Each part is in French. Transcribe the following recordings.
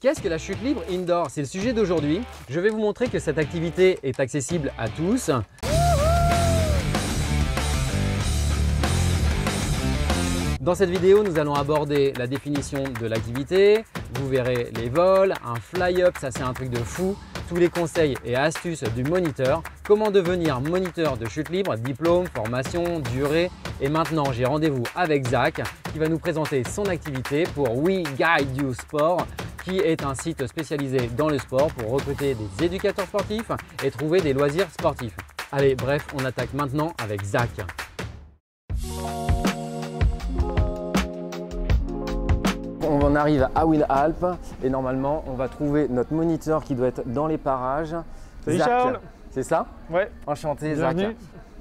Qu'est-ce que la chute libre indoor? C'est le sujet d'aujourd'hui. Je vais vous montrer que cette activité est accessible à tous. Dans cette vidéo, nous allons aborder la définition de l'activité. Vous verrez les vols, un fly-up, ça c'est un truc de fou. Tous les conseils et astuces du moniteur. Comment devenir moniteur de chute libre, diplôme, formation, durée. Et maintenant, j'ai rendez-vous avec Zach qui va nous présenter son activité pour We Guide You Sport, qui est un site spécialisé dans le sport pour recruter des éducateurs sportifs et trouver des loisirs sportifs. Allez, bref, on attaque maintenant avec Zach. On arrive à Will Alp et normalement on va trouver notre moniteur qui doit être dans les parages. Salut Zach, Charles. C'est ça? Ouais. Enchanté. Bienvenue. Zach.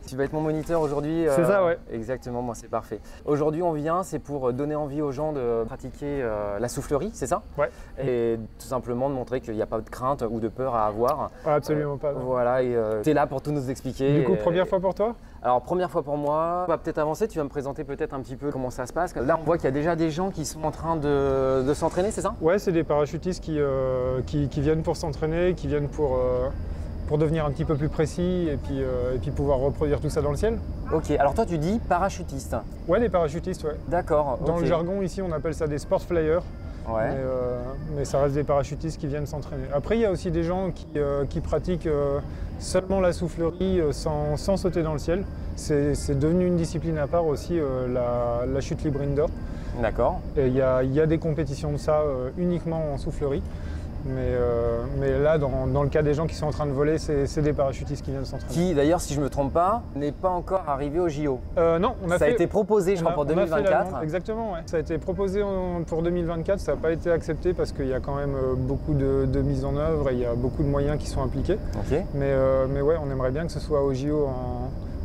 Tu vas être mon moniteur aujourd'hui. C'est ça, ouais. Exactement, moi c'est parfait. Aujourd'hui on vient, c'est pour donner envie aux gens de pratiquer la soufflerie, c'est ça? Ouais. Et tout simplement de montrer qu'il n'y a pas de crainte ou de peur à avoir. Absolument pas. Voilà, et tu es là pour tout nous expliquer. Du coup, première fois pour toi? Alors première fois pour moi, on va peut-être avancer, tu vas me présenter peut-être un petit peu comment ça se passe. Là on voit qu'il y a déjà des gens qui sont en train de s'entraîner, c'est ça? Ouais, c'est des parachutistes qui viennent pour s'entraîner, qui viennent pour devenir un petit peu plus précis et puis pouvoir reproduire tout ça dans le ciel. Ok, alors toi tu dis parachutiste. Ouais, des parachutistes, ouais. D'accord. Dans okay. le jargon ici, on appelle ça des sport flyers. Ouais. Mais ça reste des parachutistes qui viennent s'entraîner. Après, il y a aussi des gens qui pratiquent seulement la soufflerie sans sauter dans le ciel. C'est devenu une discipline à part aussi, la chute libre indoor. D'accord. Et il y a des compétitions de ça uniquement en soufflerie. Mais là, dans le cas des gens qui sont en train de voler, c'est des parachutistes qui viennent s'entraîner. Qui, d'ailleurs, si je ne me trompe pas, n'est pas encore arrivé au JO. Non, ça a été proposé, je crois, pour 2024. Exactement, ouais. Ça a été proposé pour 2024, ça n'a pas été accepté parce qu'il y a quand même beaucoup de mise en œuvre et il y a beaucoup de moyens qui sont impliqués. Okay. Mais ouais, on aimerait bien que ce soit au JO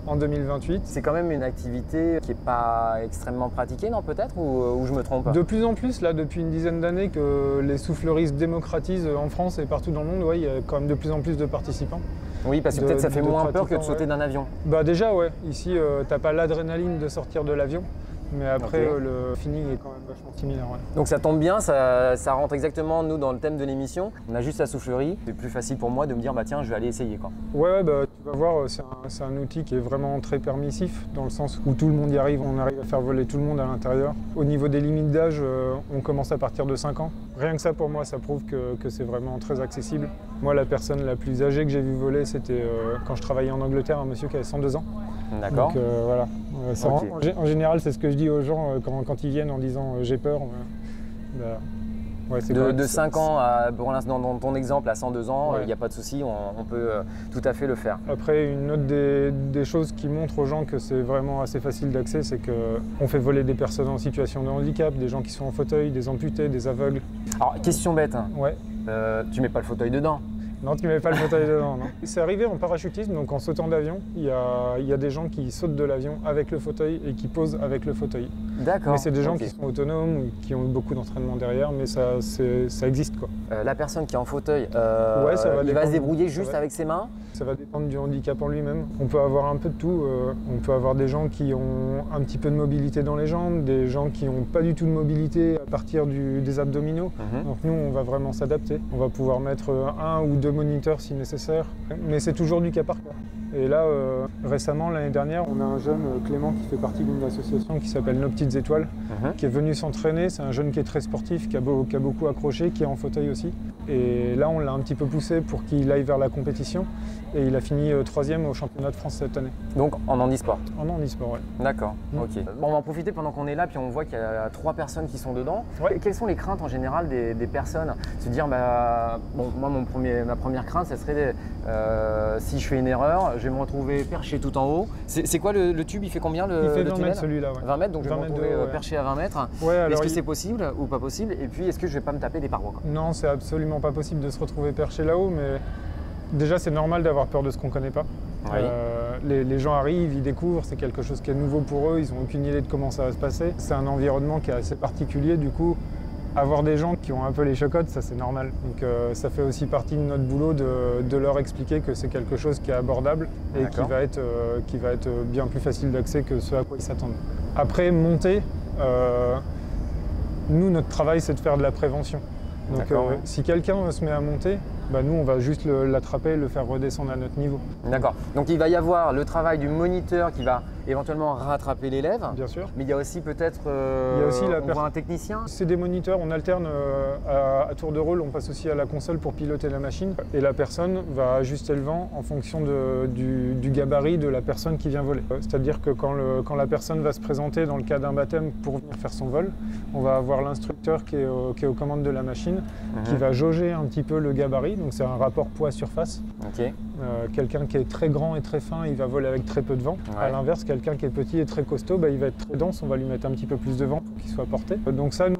en 2028. C'est quand même une activité qui n'est pas extrêmement pratiquée, non, peut-être, ou je me trompe? De plus en plus, là, depuis une dizaine d'années que les souffleries se démocratisent en France et partout dans le monde, ouais, il y a quand même de plus en plus de participants. Oui, parce que peut-être ça fait moins peur que de sauter d'un avion. Bah déjà, ouais. Ici, t'as pas l'adrénaline de sortir de l'avion. Mais après, le feeling est quand même vachement similaire. Ouais. Donc ça tombe bien, ça rentre exactement nous dans le thème de l'émission. On a juste la soufflerie. C'est plus facile pour moi de me dire, bah tiens, je vais aller essayer, quoi. Ouais, bah, tu vas voir, c'est un outil qui est vraiment très permissif, dans le sens où tout le monde y arrive, on arrive à faire voler tout le monde à l'intérieur. Au niveau des limites d'âge, on commence à partir de 5 ans. Rien que ça, pour moi, ça prouve que c'est vraiment très accessible. Moi, la personne la plus âgée que j'ai vu voler, c'était quand je travaillais en Angleterre, un monsieur qui avait 102 ans. D'accord. Donc voilà. Okay. En général, c'est ce que je dis aux gens quand ils viennent en disant j'ai peur. Ouais, de 5 ans, pour l'instant, dans ton exemple, à 102 ans, il n'y a pas de souci, on peut tout à fait le faire. Après, une autre des choses qui montrent aux gens que c'est vraiment assez facile d'accès, c'est qu'on fait voler des personnes en situation de handicap, des gens qui sont en fauteuil, des amputés, des aveugles. Alors, question bête, hein. Ouais. Tu mets pas le fauteuil dedans? Non, tu ne mets pas le fauteuil dedans, non. C'est arrivé en parachutisme, donc en sautant d'avion, il y a des gens qui sautent de l'avion avec le fauteuil et qui posent avec le fauteuil. D'accord. Mais c'est des gens qui sont autonomes, ou qui ont beaucoup d'entraînement derrière, mais ça existe, quoi. La personne qui est en fauteuil, il va se débrouiller juste avec ses mains? Ça va dépendre du handicap en lui-même. On peut avoir un peu de tout. On peut avoir des gens qui ont un petit peu de mobilité dans les jambes, des gens qui n'ont pas du tout de mobilité à partir des abdominaux. Donc nous, on va vraiment s'adapter. On va pouvoir mettre 1 ou 2 moniteurs si nécessaire, mais c'est toujours du cas par cas. Et là, récemment, l'année dernière, on a un jeune, Clément, qui fait partie d'une association qui s'appelle Nos Petites Étoiles, qui est venu s'entraîner. C'est un jeune qui est très sportif, qui a beaucoup accroché, qui est en fauteuil aussi. Et là, on l'a un petit peu poussé pour qu'il aille vers la compétition. Et il a fini 3e au championnat de France cette année. Donc en handisport? En handisport, ouais. D'accord, ok. Bon, on va en profiter pendant qu'on est là, puis on voit qu'il y a 3 personnes qui sont dedans. Ouais. Quelles sont les craintes en général des personnes? Se dire, bah, bon, moi, ma première crainte, ça serait si je fais une erreur, je vais me retrouver perché tout en haut. C'est quoi le tube? Il fait combien le tunnel? 20 mètres celui-là, ouais. 20 mètres, donc je vais me retrouver perché à 20 mètres. Ouais, est-ce que c'est possible ou pas possible? Et puis, est-ce que je vais pas me taper des parois, quoi? Non, c'est absolument pas possible de se retrouver perché là-haut, mais déjà, c'est normal d'avoir peur de ce qu'on ne connaît pas. Oui. Les gens arrivent, ils découvrent, c'est quelque chose qui est nouveau pour eux, ils n'ont aucune idée de comment ça va se passer. C'est un environnement qui est assez particulier, du coup, avoir des gens qui ont un peu les chocottes, ça c'est normal. Donc ça fait aussi partie de notre boulot de leur expliquer que c'est quelque chose qui est abordable et qui va être bien plus facile d'accès que ce à quoi ils s'attendent. Après, monter, nous, notre travail, c'est de faire de la prévention. Donc si quelqu'un se met à monter, bah, nous on va juste l'attraper et le faire redescendre à notre niveau. D'accord. Donc il va y avoir le travail du moniteur qui va éventuellement rattraper l'élève. Bien sûr. Mais il y a aussi peut-être on voit un technicien. C'est des moniteurs, on alterne à tour de rôle, on passe aussi à la console pour piloter la machine. Et la personne va ajuster le vent en fonction du gabarit de la personne qui vient voler. C'est-à-dire que quand la personne va se présenter dans le cas d'un baptême pour venir faire son vol, on va avoir l'instructeur qui est aux commandes de la machine, qui va jauger un petit peu le gabarit. Donc c'est un rapport poids-surface. Okay. Quelqu'un qui est très grand et très fin, il va voler avec très peu de vent. Ouais. À l'inverse, quelqu'un qui est petit et très costaud, bah, il va être très dense, on va lui mettre un petit peu plus de vent pour qu'il soit porté. Donc ça, nous,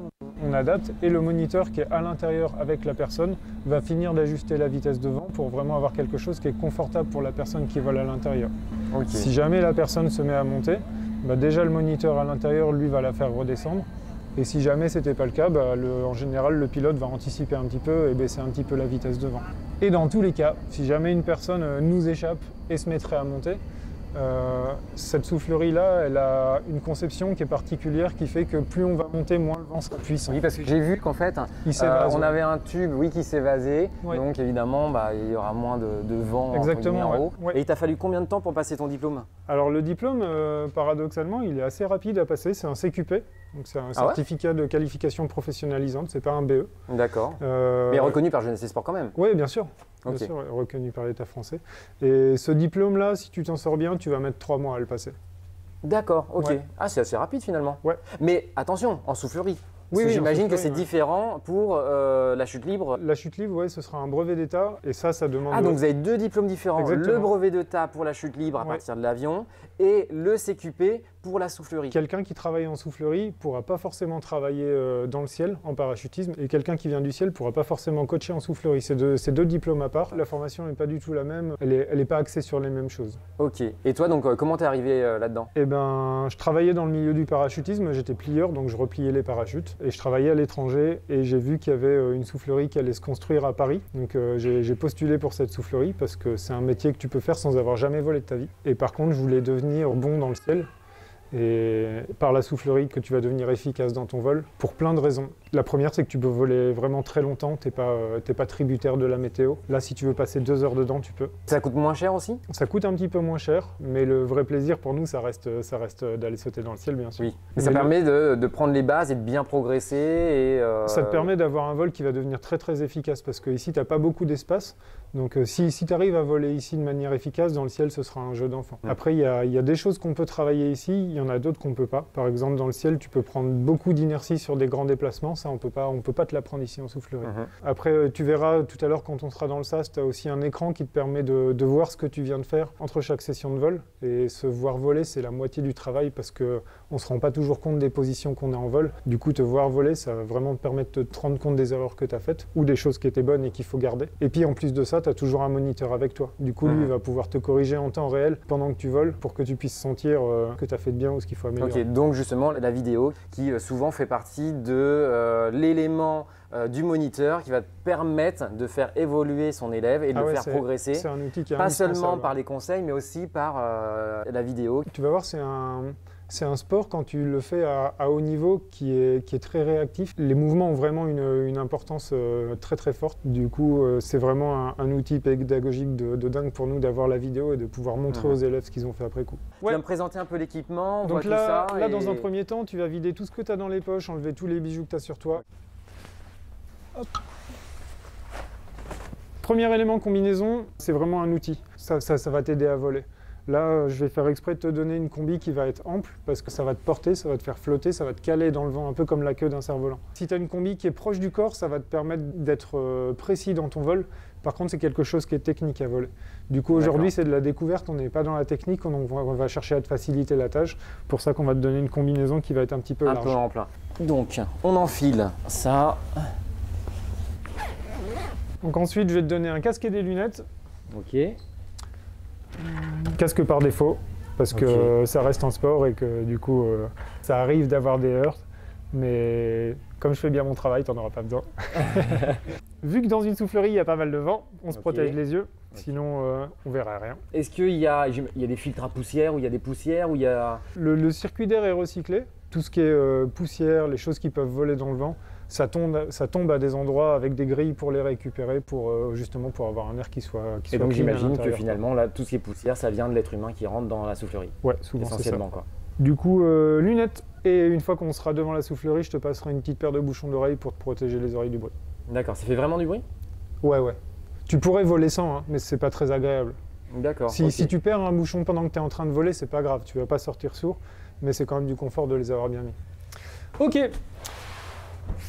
on adapte. Et le moniteur qui est à l'intérieur avec la personne va finir d'ajuster la vitesse de vent pour vraiment avoir quelque chose qui est confortable pour la personne qui vole à l'intérieur. Okay. Si jamais la personne se met à monter, bah, déjà le moniteur à l'intérieur, lui, va la faire redescendre. Et si jamais ce n'était pas le cas, bah, en général, le pilote va anticiper un petit peu et baisser un petit peu la vitesse de vent. Et dans tous les cas, si jamais une personne nous échappe et se mettrait à monter, cette soufflerie-là, elle a une conception qui est particulière qui fait que plus on va monter, moins le vent sera puissant. Oui, parce que j'ai vu qu'en fait, on avait un tube qui s'évasait, donc évidemment, bah, il y aura moins de vent en haut. Et il t'a fallu combien de temps pour passer ton diplôme? Alors le diplôme, paradoxalement, il est assez rapide à passer, c'est un CQP, donc c'est un certificat de qualification professionnalisante, c'est pas un BE. D'accord, mais reconnu par Jeunesse et Sport quand même? Oui, bien sûr. Bien sûr, reconnu par l'État français. Et ce diplôme-là, si tu t'en sors bien, tu vas mettre 3 mois à le passer. D'accord, ok. Ouais. Ah, c'est assez rapide finalement. Ouais. Mais attention, en soufflerie. Parce que j'imagine que c'est différent pour la chute libre. La chute libre, oui, ce sera un brevet d'État et ça demande... Ah, donc vous avez 2 diplômes différents. Exactement. Le brevet d'État pour la chute libre à partir de l'avion et le CQP pour la soufflerie. Quelqu'un qui travaille en soufflerie ne pourra pas forcément travailler dans le ciel en parachutisme et quelqu'un qui vient du ciel ne pourra pas forcément coacher en soufflerie. C'est deux diplômes à part. La formation n'est pas du tout la même. Elle n'est pas axée sur les mêmes choses. Ok. Et toi, donc, comment t'es arrivé là-dedans? Eh ben, je travaillais dans le milieu du parachutisme. J'étais plieur, donc je repliais les parachutes. Et je travaillais à l'étranger et j'ai vu qu'il y avait une soufflerie qui allait se construire à Paris. Donc j'ai postulé pour cette soufflerie parce que c'est un métier que tu peux faire sans avoir jamais volé de ta vie. Et par contre, je voulais devenir bon dans le ciel. Et par la soufflerie que tu vas devenir efficace dans ton vol pour plein de raisons. La première, c'est que tu peux voler vraiment très longtemps, t'es pas tributaire de la météo. Là, si tu veux passer 2 heures dedans, tu peux. Ça coûte moins cher aussi? Ça coûte un petit peu moins cher, mais le vrai plaisir pour nous, ça reste d'aller sauter dans le ciel, bien sûr. Oui. Mais ça permet de prendre les bases et de bien progresser. Et ça te permet d'avoir un vol qui va devenir très très efficace parce que ici, t'as pas beaucoup d'espace. Donc si tu arrives à voler ici de manière efficace, dans le ciel, ce sera un jeu d'enfant. Après, il y a des choses qu'on peut travailler ici, il y en a d'autres qu'on ne peut pas. Par exemple, dans le ciel, tu peux prendre beaucoup d'inertie sur des grands déplacements. Ça, on peut pas te l'apprendre ici en soufflerie. Après, tu verras tout à l'heure quand on sera dans le SAS, tu as aussi un écran qui te permet de voir ce que tu viens de faire entre chaque session de vol. Et se voir voler, c'est la moitié du travail parce qu'on ne se rend pas toujours compte des positions qu'on a en vol. Du coup, te voir voler, ça va vraiment te permettre de te rendre compte des erreurs que tu as faites ou des choses qui étaient bonnes et qu'il faut garder. Et puis, en plus de ça, tu as toujours un moniteur avec toi. Du coup, lui, il va pouvoir te corriger en temps réel pendant que tu voles pour que tu puisses sentir que tu as fait de bien ou ce qu'il faut améliorer. Ok, donc justement, la vidéo qui souvent fait partie de l'élément du moniteur qui va te permettre de faire évoluer son élève et de le faire progresser. C'est un outil qui est pas seulement par les conseils, mais aussi par la vidéo. Tu vas voir, c'est un sport, quand tu le fais à haut niveau, qui est très réactif. Les mouvements ont vraiment une importance très très forte. Du coup, c'est vraiment un outil pédagogique de dingue pour nous d'avoir la vidéo et de pouvoir montrer aux élèves ce qu'ils ont fait après coup. Tu vas me présenter un peu l'équipement, donc là, dans un premier temps, tu vas vider tout ce que tu as dans les poches, enlever tous les bijoux que tu as sur toi. Hop. Premier élément combinaison, c'est vraiment un outil. Ça va t'aider à voler. Là, je vais faire exprès de te donner une combi qui va être ample parce que ça va te porter, ça va te faire flotter, ça va te caler dans le vent, un peu comme la queue d'un cerf-volant. Si tu as une combi qui est proche du corps, ça va te permettre d'être précis dans ton vol. Par contre, c'est quelque chose qui est technique à voler. Du coup, aujourd'hui, c'est de la découverte, on n'est pas dans la technique, on va chercher à te faciliter la tâche. Pour ça qu'on va te donner une combinaison qui va être un petit peu large. Un peu ample. Donc, on enfile ça. Donc ensuite, je vais te donner un casque et des lunettes. Ok. Casque par défaut, parce que ça reste un sport et que du coup, ça arrive d'avoir des heurts. Mais comme je fais bien mon travail, tu n'en auras pas besoin. Vu que dans une soufflerie, il y a pas mal de vent, on se protège les yeux, sinon on verra rien. Est-ce qu'il y a des filtres à poussière, ou il y a des poussières, ou il y a... Le circuit d'air est recyclé. Tout ce qui est poussière, les choses qui peuvent voler dans le vent, ça tombe à des endroits avec des grilles pour les récupérer, justement pour avoir un air qui soit Et donc clean à j'imagine que l'intérieur, finalement, là, tout ce qui est poussière, ça vient de l'être humain qui rentre dans la soufflerie. Ouais, souvent c'est ça. Essentiellement, quoi. Du coup, lunettes. Et une fois qu'on sera devant la soufflerie, je te passerai une petite paire de bouchons d'oreilles pour te protéger les oreilles du bruit. D'accord, ça fait vraiment du bruit? Ouais. Tu pourrais voler sans, hein, mais c'est pas très agréable. D'accord. Si tu perds un bouchon pendant que tu es en train de voler, c'est pas grave, tu vas pas sortir sourd, mais c'est quand même du confort de les avoir bien mis. Ok.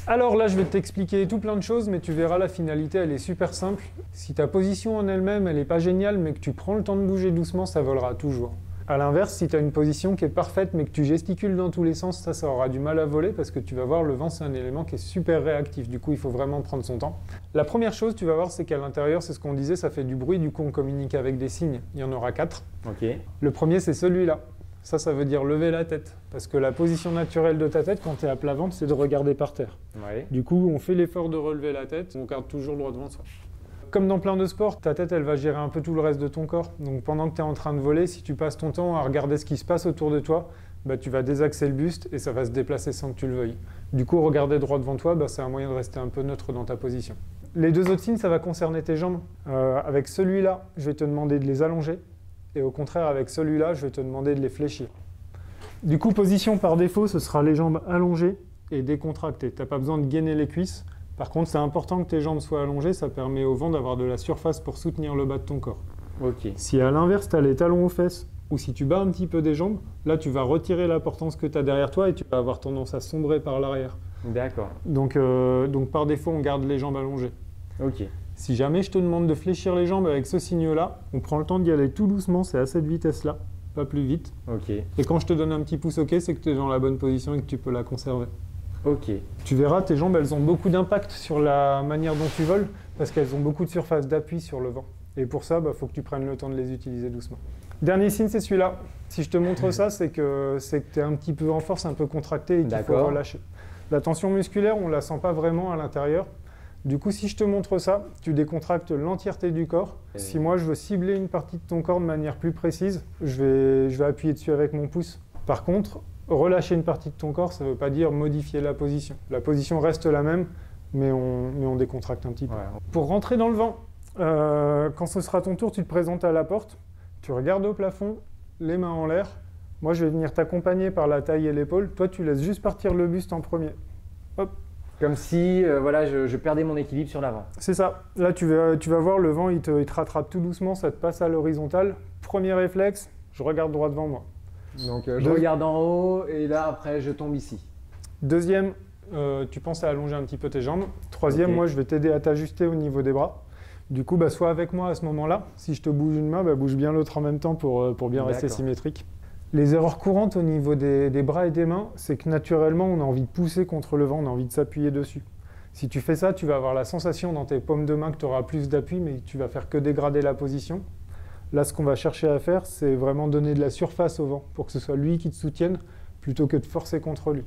Alors là, je vais t'expliquer tout plein de choses, mais tu verras, la finalité, elle est super simple. Si ta position en elle-même, elle n'est pas géniale, mais que tu prends le temps de bouger doucement, ça volera toujours. A l'inverse, si tu as une position qui est parfaite, mais que tu gesticules dans tous les sens, ça aura du mal à voler, parce que tu vas voir, le vent, c'est un élément qui est super réactif. Du coup, il faut vraiment prendre son temps. La première chose, tu vas voir, c'est qu'à l'intérieur, c'est ce qu'on disait, ça fait du bruit, du coup, on communique avec des signes. Il y en aura 4. Ok. Le premier, c'est celui-là. Ça veut dire lever la tête. Parce que la position naturelle de ta tête, quand tu es à plat ventre, c'est de regarder par terre. Ouais. Du coup, on fait l'effort de relever la tête, on garde toujours droit devant soi. Comme dans plein de sports, ta tête, elle va gérer un peu tout le reste de ton corps. Donc pendant que tu es en train de voler, si tu passes ton temps à regarder ce qui se passe autour de toi, tu vas désaxer le buste et ça va se déplacer sans que tu le veuilles. Du coup, regarder droit devant toi, c'est un moyen de rester un peu neutre dans ta position. Les deux autres signes, ça va concerner tes jambes. Avec celui-là, je vais te demander de les allonger. Et au contraire, avec celui-là, je vais te demander de les fléchir. Du coup, position par défaut, ce sera les jambes allongées et décontractées. Tu n'as pas besoin de gainer les cuisses. Par contre, c'est important que tes jambes soient allongées, ça permet au vent d'avoir de la surface pour soutenir le bas de ton corps. Ok. Si à l'inverse, tu as les talons aux fesses, ou si tu bats un petit peu des jambes, là, tu vas retirer la portance que tu as derrière toi et tu vas avoir tendance à sombrer par l'arrière. D'accord. Donc par défaut, on garde les jambes allongées. Ok. Si jamais je te demande de fléchir les jambes avec ce signe-là, on prend le temps d'y aller tout doucement, c'est à cette vitesse-là, pas plus vite. Ok. Et quand je te donne un petit pouce OK, c'est que tu es dans la bonne position et que tu peux la conserver. Ok. Tu verras, tes jambes, elles ont beaucoup d'impact sur la manière dont tu voles parce qu'elles ont beaucoup de surface d'appui sur le vent. Et pour ça, faut que tu prennes le temps de les utiliser doucement. Dernier signe, c'est celui-là. Si je te montre ça, c'est que tu es un petit peu en force, un peu contracté et qu'il faut relâcher. La tension musculaire, on ne la sent pas vraiment à l'intérieur. Du coup, si je te montre ça, tu décontractes l'entièreté du corps. Si moi, je veux cibler une partie de ton corps de manière plus précise, je vais appuyer dessus avec mon pouce. Par contre, relâcher une partie de ton corps, ça ne veut pas dire modifier la position. La position reste la même, mais on décontracte un petit peu. Ouais. Pour rentrer dans le vent, quand ce sera ton tour, tu te présentes à la porte, tu regardes au plafond, les mains en l'air. Moi, je vais venir t'accompagner par la taille et l'épaule. Toi, tu laisses juste partir le buste en premier. Hop. Comme si je perdais mon équilibre sur l'avant. C'est ça. Là, tu vas voir, le vent, il te rattrape tout doucement, ça te passe à l'horizontale. Premier réflexe, je regarde droit devant moi. Donc, je regarde en haut et là, après, je tombe ici. Deuxième, tu penses à allonger un petit peu tes jambes. Troisième, moi, je vais t'aider à t'ajuster au niveau des bras. Du coup, sois avec moi à ce moment-là. Si je te bouge une main, bouge bien l'autre en même temps pour bien rester symétrique. Les erreurs courantes au niveau des bras et des mains, c'est que naturellement, on a envie de pousser contre le vent, on a envie de s'appuyer dessus. Si tu fais ça, tu vas avoir la sensation dans tes paumes de main que tu auras plus d'appui, mais tu vas faire que dégrader la position. Là, ce qu'on va chercher à faire, c'est vraiment donner de la surface au vent pour que ce soit lui qui te soutienne plutôt que de forcer contre lui.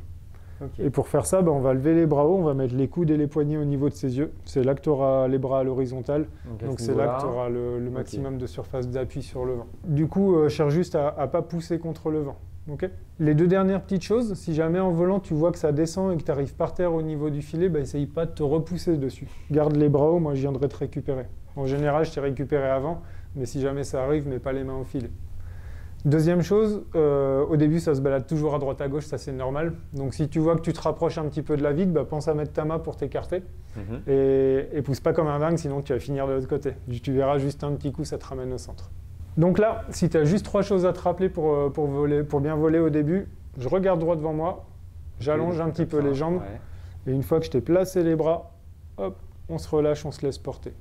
Okay. Et pour faire ça, on va lever les bras haut, on va mettre les coudes et les poignets au niveau de ses yeux. C'est là que tu auras les bras à l'horizontale. Donc c'est là que tu auras le maximum de surface d'appui sur le vent. Du coup, cherche juste à ne pas pousser contre le vent. Okay. Les deux dernières petites choses, si jamais en volant tu vois que ça descend et que tu arrives par terre au niveau du filet, essaye pas de te repousser dessus. Garde les bras hauts, moi je viendrai te récupérer. En général, je t'ai récupéré avant, mais si jamais ça arrive, mets pas les mains au filet. Deuxième chose, au début ça se balade toujours à droite à gauche, ça c'est normal. Donc si tu vois que tu te rapproches un petit peu de la vide, pense à mettre ta main pour t'écarter et pousse pas comme un dingue, sinon tu vas finir de l'autre côté. Tu verras juste un petit coup, ça te ramène au centre. Donc là, si tu as juste 3 choses à te rappeler pour bien voler au début, je regarde droit devant moi, j'allonge un petit peu les jambes et une fois que je t'ai placé les bras, hop, on se relâche, on se laisse porter.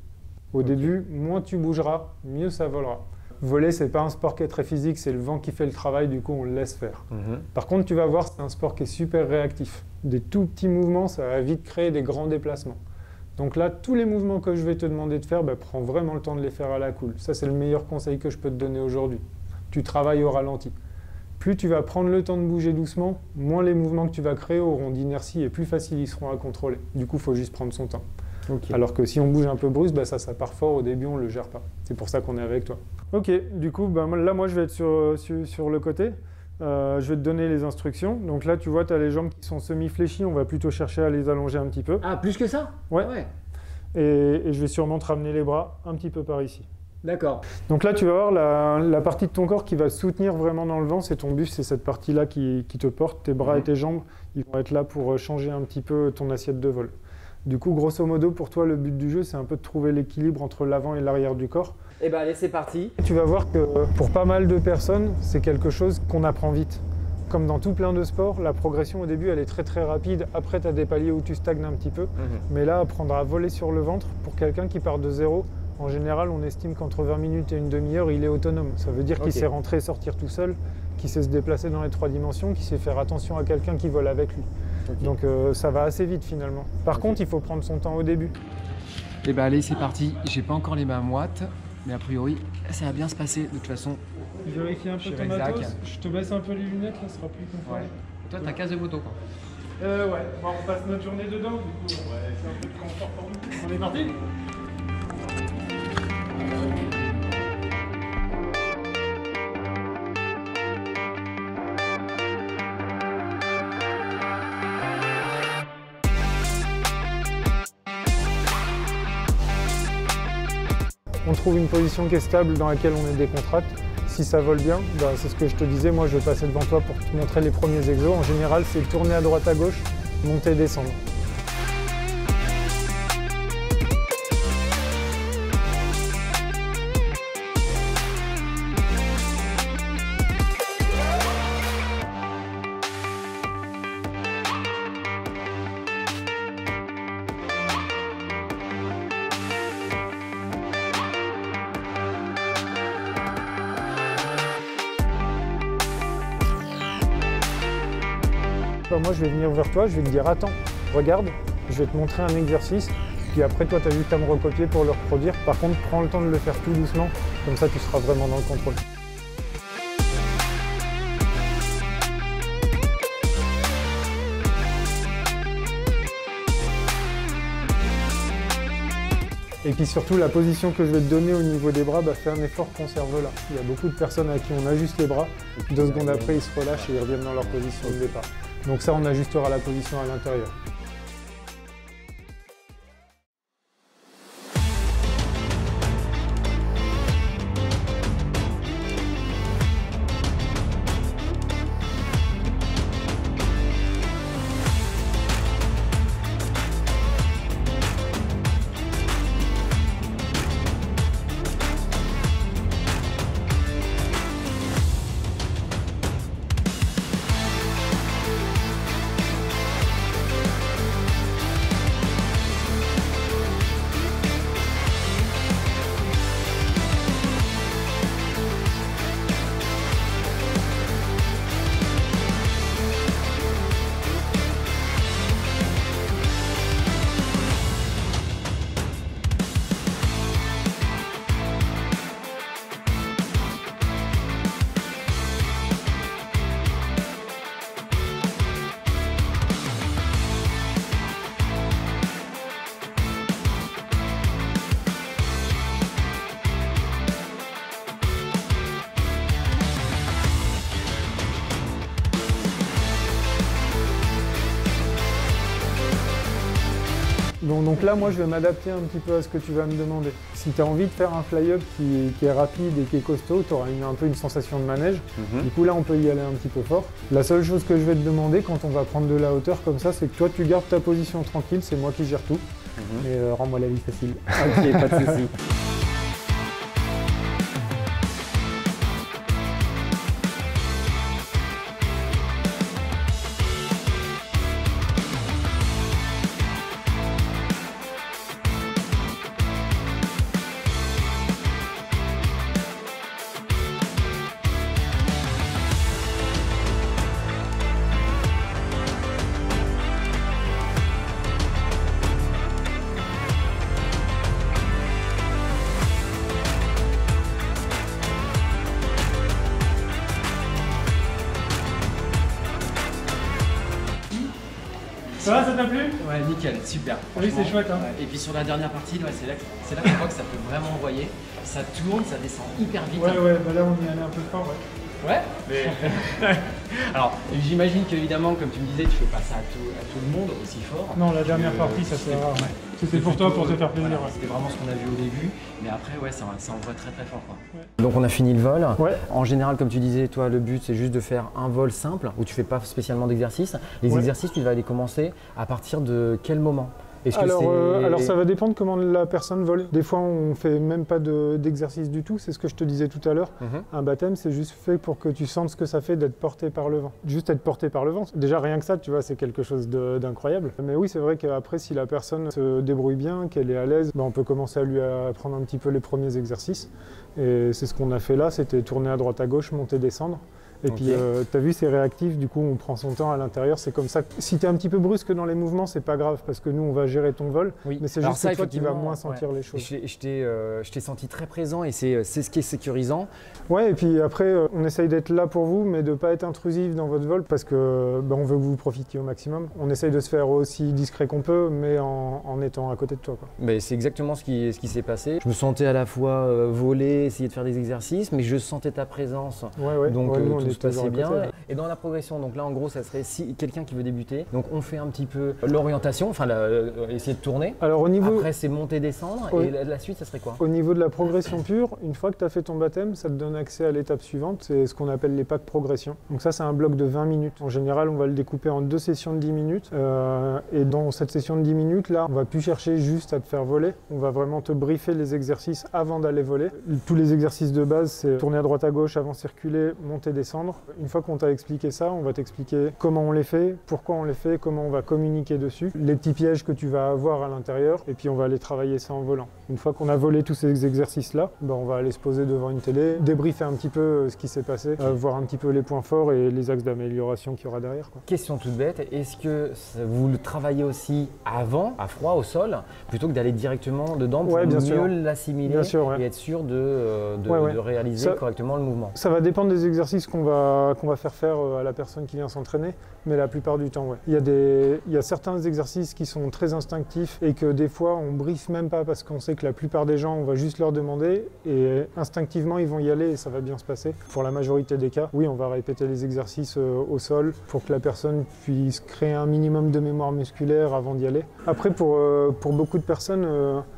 Au début, moins tu bougeras, mieux ça volera. Voler, c'est pas un sport qui est très physique, c'est le vent qui fait le travail, du coup on le laisse faire. Par contre, tu vas voir, c'est un sport qui est super réactif. Des tout petits mouvements, ça va vite créer des grands déplacements. Donc là, tous les mouvements que je vais te demander de faire, prends vraiment le temps de les faire à la cool. Ça, c'est le meilleur conseil que je peux te donner aujourd'hui. Tu travailles au ralenti. Plus tu vas prendre le temps de bouger doucement, moins les mouvements que tu vas créer auront d'inertie et plus facile ils seront à contrôler. Du coup, il faut juste prendre son temps. Okay. Alors que si on bouge un peu brusque, ça part fort au début, on ne le gère pas. C'est pour ça qu'on est avec toi. Ok, du coup, là, moi, je vais être sur le côté. Je vais te donner les instructions. Donc là, tu vois, tu as les jambes qui sont semi-fléchies. On va plutôt chercher à les allonger un petit peu. Ah, plus que ça? Ouais. Ah ouais. Et je vais sûrement te ramener les bras un petit peu par ici. D'accord. Donc là, tu vas voir la partie de ton corps qui va soutenir vraiment dans le vent, c'est ton buste, c'est cette partie-là qui te porte. Tes bras et tes jambes, ils vont être là pour changer un petit peu ton assiette de vol. Du coup, grosso modo, pour toi, le but du jeu, c'est un peu de trouver l'équilibre entre l'avant et l'arrière du corps. Eh ben allez, c'est parti. Tu vas voir que pour pas mal de personnes, c'est quelque chose qu'on apprend vite. Comme dans tout plein de sports, la progression au début, elle est très très rapide. Après, tu as des paliers où tu stagnes un petit peu. Mais là, apprendre à voler sur le ventre, pour quelqu'un qui part de zéro, en général, on estime qu'entre 20 minutes et une demi-heure, il est autonome. Ça veut dire qu'il sait rentrer et sortir tout seul, qu'il sait se déplacer dans les 3 dimensions, qu'il sait faire attention à quelqu'un qui vole avec lui. Donc ça va assez vite finalement. Par contre, il faut prendre son temps au début. Eh ben allez, c'est parti. J'ai pas encore les mains moites, mais a priori, ça va bien se passer de toute façon. Vérifie un peu ton matos. Je te baisse un peu les lunettes, là, ce sera plus confortable. Ouais. Toi, t'as case de moto quoi. Ouais, bon, on passe notre journée dedans, du coup, c'est un peu de confort pour nous. On est parti? On trouve une position qui est stable dans laquelle on est décontracté. Si ça vole bien, c'est ce que je te disais, moi je vais passer devant toi pour te montrer les premiers exos. En général, c'est tourner à droite à gauche, monter, descendre. Moi je vais venir vers toi, je vais te dire attends, regarde, je vais te montrer un exercice, puis après toi tu as juste à me recopier pour le reproduire. Par contre, prends le temps de le faire tout doucement, comme ça tu seras vraiment dans le contrôle. Et puis surtout, la position que je vais te donner au niveau des bras, fais un effort, conserve-la. Il y a beaucoup de personnes à qui on ajuste les bras, 2 secondes après ils se relâchent et ils reviennent dans leur position de départ. Donc ça, on ajustera la position à l'intérieur. Donc là, moi, je vais m'adapter un petit peu à ce que tu vas me demander. Si tu as envie de faire un fly-up qui est rapide et qui est costaud, tu auras un peu une sensation de manège. Du coup, là, on peut y aller un petit peu fort. La seule chose que je vais te demander quand on va prendre de la hauteur comme ça, c'est que toi, tu gardes ta position tranquille, c'est moi qui gère tout. Et rends-moi la vie facile. Ok, pas de soucis. Ça va, ça t'a plu? Ouais, nickel, super. Oui, c'est chouette. Hein. Et puis sur la dernière partie, c'est là qu'on voit que ça peut vraiment envoyer. Ça tourne, ça descend hyper vite. Ouais, bah là on y allait un peu fort. Ouais. Ouais. Alors, j'imagine qu'évidemment, comme tu me disais, tu fais pas ça à tout le monde aussi fort. Non, la dernière partie, ça c'est rare. Ouais. C'était pour toi, pour te faire plaisir. Voilà, c'était vraiment ce qu'on a vu au début, mais après, ouais, ça envoie très très fort, quoi. Ouais. Donc on a fini le vol. Ouais. En général, comme tu disais, toi, le but c'est juste de faire un vol simple où tu fais pas spécialement d'exercice. Les exercices, tu vas les commencer à partir de quel moment? Alors ça va dépendre comment la personne vole. Des fois on fait même pas d'exercice du tout, c'est ce que je te disais tout à l'heure. Un baptême c'est juste fait pour que tu sentes ce que ça fait d'être porté par le vent. Juste être porté par le vent, déjà rien que ça tu vois c'est quelque chose d'incroyable. Mais oui c'est vrai qu'après si la personne se débrouille bien, qu'elle est à l'aise, on peut commencer à lui apprendre un petit peu les premiers exercices. Et c'est ce qu'on a fait là, c'était tourner à droite à gauche, monter, descendre. Et puis, tu as vu, c'est réactif, du coup, on prend son temps à l'intérieur, c'est comme ça. Si tu es un petit peu brusque dans les mouvements, c'est pas grave, parce que nous, on va gérer ton vol, mais c'est juste toi qui vas moins sentir les choses. Je t'ai senti très présent et c'est ce qui est sécurisant. Ouais, et puis après, on essaye d'être là pour vous, mais de ne pas être intrusif dans votre vol, parce que on veut que vous profitiez au maximum. On essaye de se faire aussi discret qu'on peut, mais en étant à côté de toi, quoi. Mais c'est exactement ce qui s'est passé. Je me sentais à la fois voler, essayer de faire des exercices, mais je sentais ta présence. Donc, tout se passait bien. Et dans la progression, donc là en gros ça serait si quelqu'un qui veut débuter, donc on fait un petit peu l'orientation, enfin essayer de tourner. Alors, après c'est monter, descendre et la suite ça serait quoi? Au niveau de la progression pure, une fois que tu as fait ton baptême, ça te donne accès à l'étape suivante, c'est ce qu'on appelle les packs progression. Donc ça c'est un bloc de 20 minutes. En général on va le découper en 2 sessions de 10 minutes et dans cette session de 10 minutes là, on va plus chercher juste à te faire voler, on va vraiment te briefer les exercices avant d'aller voler. Tous les exercices de base c'est tourner à droite à gauche avant circuler, monter, descendre. Une fois qu'on t'a expliqué ça, on va t'expliquer comment on les fait, pourquoi on les fait, comment on va communiquer dessus, les petits pièges que tu vas avoir à l'intérieur, et puis on va aller travailler ça en volant. Une fois qu'on a volé tous ces exercices-là, on va aller se poser devant une télé, débriefer un petit peu ce qui s'est passé, voir un petit peu les points forts et les axes d'amélioration qu'il y aura derrière, quoi. Question toute bête, est-ce que vous le travaillez aussi avant, à froid, au sol, plutôt que d'aller directement dedans pour mieux l'assimiler et être sûr de réaliser correctement le mouvement? Ça va dépendre des exercices qu'on va faire à la personne qui vient s'entraîner, mais la plupart du temps, il y a certains exercices qui sont très instinctifs et que des fois on briefe même pas parce qu'on sait que la plupart des gens, on va juste leur demander et instinctivement ils vont y aller et ça va bien se passer. Pour la majorité des cas, oui, on va répéter les exercices au sol pour que la personne puisse créer un minimum de mémoire musculaire avant d'y aller. Après, pour beaucoup de personnes,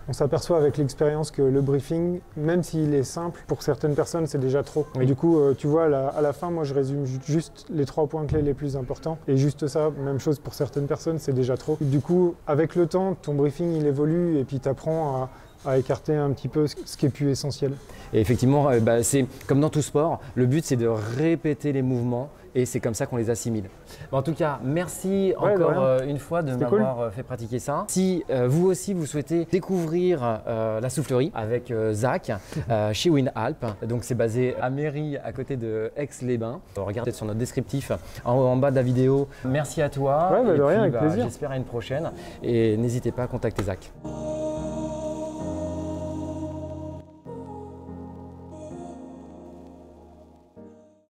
on s'aperçoit avec l'expérience que le briefing, même s'il est simple, pour certaines personnes c'est déjà trop. Du coup, tu vois, à la fin, moi je résume juste les 3 points clés les plus importants et juste ça, même chose pour certaines personnes, c'est déjà trop. Du coup, avec le temps, ton briefing il évolue et puis tu apprends à écarter un petit peu ce qui est plus essentiel. Et effectivement, c'est comme dans tout sport, le but c'est de répéter les mouvements et c'est comme ça qu'on les assimile. En tout cas, merci encore une fois de m'avoir fait pratiquer ça. Si vous aussi vous souhaitez découvrir la soufflerie avec Zach chez Winalp, donc c'est basé à Méry à côté de Aix-les-Bains. Regardez sur notre descriptif en bas de la vidéo. Merci à toi. De rien, avec plaisir. J'espère à une prochaine et n'hésitez pas à contacter Zach.